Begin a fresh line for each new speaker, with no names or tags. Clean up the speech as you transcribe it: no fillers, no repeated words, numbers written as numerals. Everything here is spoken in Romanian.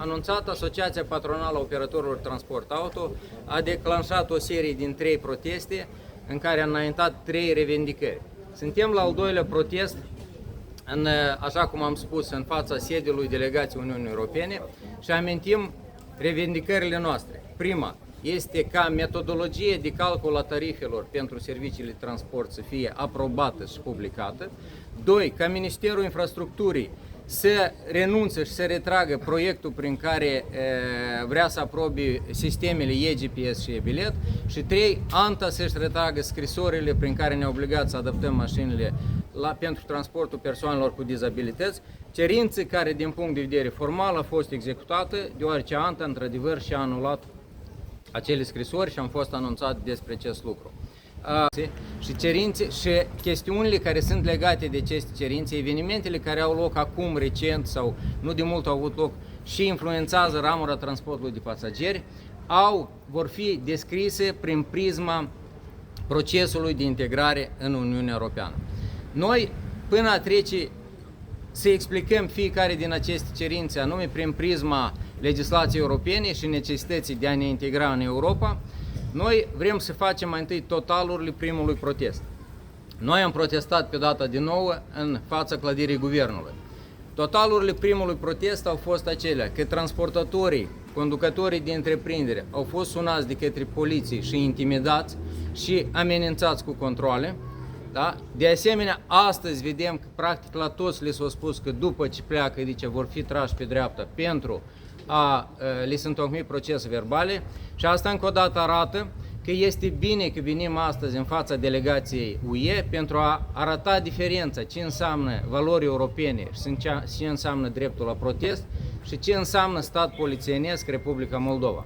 anunțat, Asociația Patronală a Operatorilor Transport Auto a declanșat o serie din 3 proteste în care a înaintat 3 revendicări. Suntem la al doilea protest, așa cum am spus, în fața sediului Delegației Uniunii Europene și amintim revendicările noastre. Prima este ca metodologie de calcul a tarifelor pentru serviciile de transport să fie aprobată și publicată. 2. Ca Ministerul Infrastructurii să renunțe și să retragă proiectul prin care vrea să aprobe sistemele e-GPS și e-bilet. Și 3. ANTA să-și retragă scrisorile prin care ne obligați să adaptăm mașinile pentru transportul persoanelor cu dizabilități, cerințe care din punct de vedere formal a fost executată, deoarece ANTA într-adevăr și-a anulat acele scrisori și am fost anunțat despre acest lucru. Și cerințe și chestiunile care sunt legate de aceste cerințe, evenimentele care au loc acum recent sau nu de mult au avut loc și influențează ramura transportului de pasageri, vor fi descrise prin prisma procesului de integrare în Uniunea Europeană. Noi, până a trece să explicăm fiecare din aceste cerințe, anume prin prisma legislației europene și necesității de a ne integra în Europa, noi vrem să facem mai întâi totalurile primului protest. Noi am protestat pe data de 9 în fața clădirii Guvernului. Totalurile primului protest au fost acelea că transportatorii, conducătorii de întreprindere au fost sunați de către poliție și intimidați și amenințați cu controle. Da? De asemenea, astăzi vedem că practic la toți le s-a spus că după ce pleacă, vor fi trași pe dreapta pentru a le se întocmi procese verbale și asta încă o dată arată că este bine că venim astăzi în fața delegației UE pentru a arăta diferența ce înseamnă valori europene și ce înseamnă dreptul la protest și ce înseamnă stat polițienesc Republica Moldova.